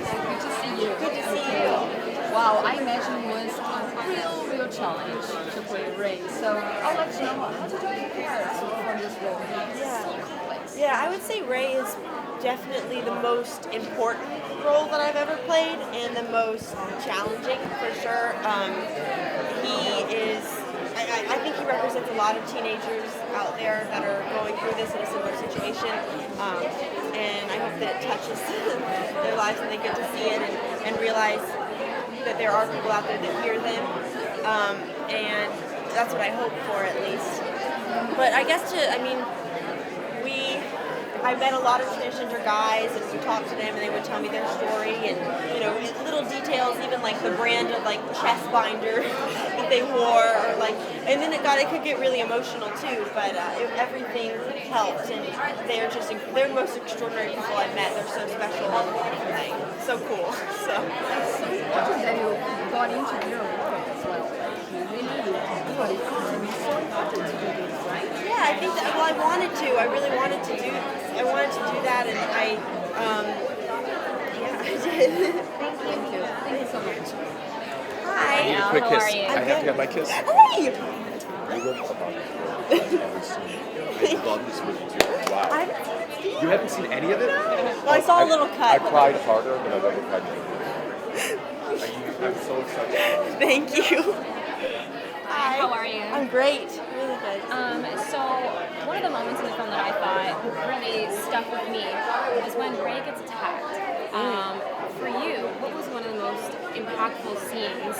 Good to see you. Good to see you. Wow, I imagine it was a real challenge to play Ray. So I'll let you know how did you prepare for this role? It's so complex. Yeah, I would say Ray is definitely the most important role that I've ever played and the most challenging for sure. He is, I think he represents a lot of teenagers out there that are going through this in a similar situation. And I hope that it touches their lives and they get to see it and realize that there are people out there that hear them. And that's what I hope for at least. But I guess I met a lot of transgender guys and we talked to them and they would tell me their story and, little details, even like the brand of like chest binder that they wore or like, and then it could get really emotional too, but everything helped and they're the most extraordinary people I've met. They're so special and so cool. So. That you got into your work as well. You really do it. It's so important to do this, right? Yeah, I think that, I wanted to. I really wanted to do that, and I did. Thank you. Thank you so much. Hi. A quick How kiss. are you? I have to get my kiss. Hey. You love this movie too. Wow. You haven't seen any of it? Well, I saw a little cut. I cried harder than I've ever cried in a movie. I'm so excited. Thank you. Hi, how are you? I'm great. Really good. So one of the moments in the film that I thought really stuck with me was when Ray gets attacked. For you, what was one of the most impactful scenes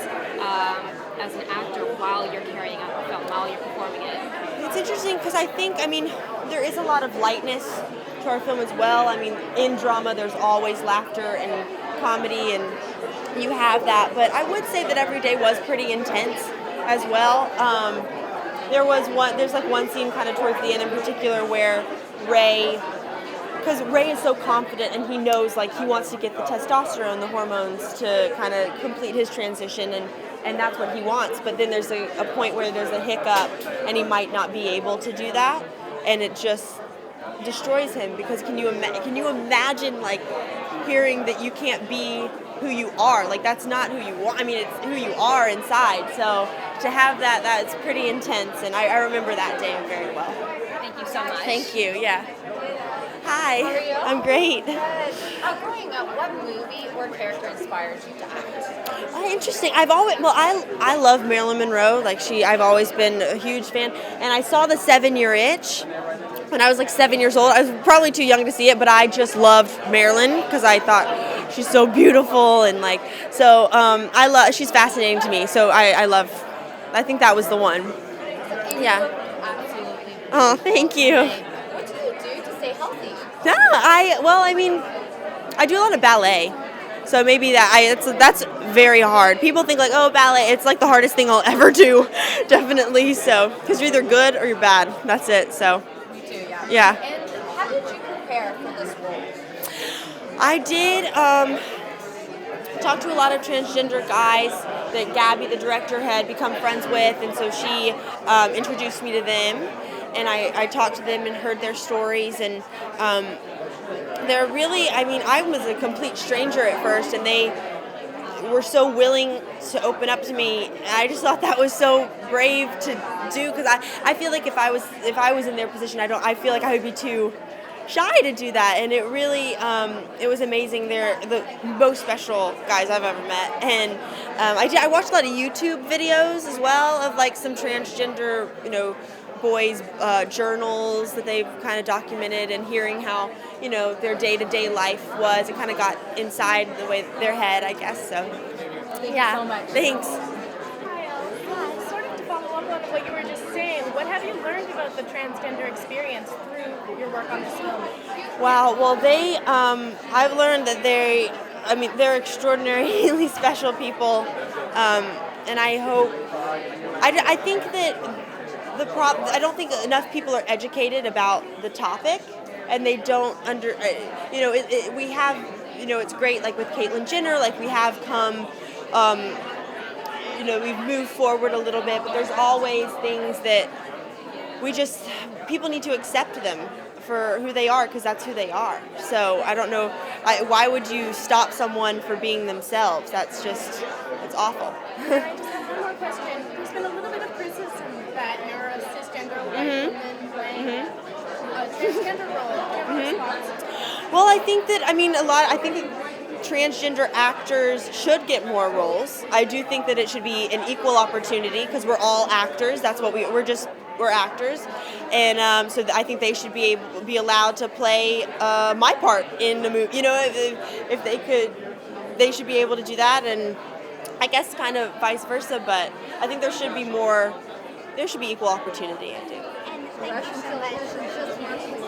as an actor while you're carrying out the film, while you're performing it? It's interesting because there is a lot of lightness to our film as well. In drama, there's always laughter and comedy, and you have that. But I would say that every day was pretty intense as well. There's one scene kind of towards the end in particular where because Ray is so confident and he knows he wants to get the testosterone, the hormones to kind of complete his transition and that's what he wants. But then there's a point where there's a hiccup and he might not be able to do that, and it just destroys him because can you imagine hearing that you can't be who you are? That's not who you want. It's who you are inside. So to have that's pretty intense, and I remember that day very well. Thank you so much. Thank you. Yeah. Hi. How are you? I'm great. Growing up, what movie or character inspired you to act? Interesting. I love Marilyn Monroe. I've always been a huge fan. And I saw The 7-Year Itch when I was 7 years old. I was probably too young to see it, but I just loved Marilyn because I thought she's so beautiful and she's fascinating to me. So I think that was the one. Yeah. Absolutely. Oh, thank you. What do you do to stay healthy? Yeah, I do a lot of ballet. So maybe that's very hard. People think ballet, it's the hardest thing I'll ever do. Definitely. So, because you're either good or you're bad. That's it. So. Me too, yeah. Yeah. And how did you prepare for this role? I did talk to a lot of transgender guys that Gabby, the director, had become friends with, and so she introduced me to them, and I talked to them and heard their stories, and they're really, I was a complete stranger at first, and they were so willing to open up to me. I just thought that was so brave to do, because I feel like if I was in their position, I feel like I would be too shy to do that, and it really it was amazing. They're the most special guys I've ever met, and I watched a lot of YouTube videos as well of some transgender boys journals that they've kind of documented, and hearing how their day-to-day life was. It kind of got inside their head, I guess. So Thank you so much. Thanks. Hi, Elle. Sort of to follow up on what you were just saying, what have you learned about the transgender experience through your work on this film? Wow. Well, I've learned that they're extraordinarily special people, and I think that I don't think enough people are educated about the topic, and they don't we have, it's great, with Caitlyn Jenner, we have come, we've moved forward a little bit, but there's always things that people need to accept them for who they are, because that's who they are. So I don't know why would you stop someone for being themselves? That's just, it's awful. And I just have one more question. There's been a little bit of criticism that you're a cisgender white woman playing a transgender role. Do you have a response? Well, I think that, I think that transgender actors should get more roles. I do think that it should be an equal opportunity because we're all actors. That's what we're actors. And so I think they should be allowed to play my part in the movie. You know, if they could, they should be able to do that. And I guess kind of vice versa, but I think there should be equal opportunity, I do. And thank you so much.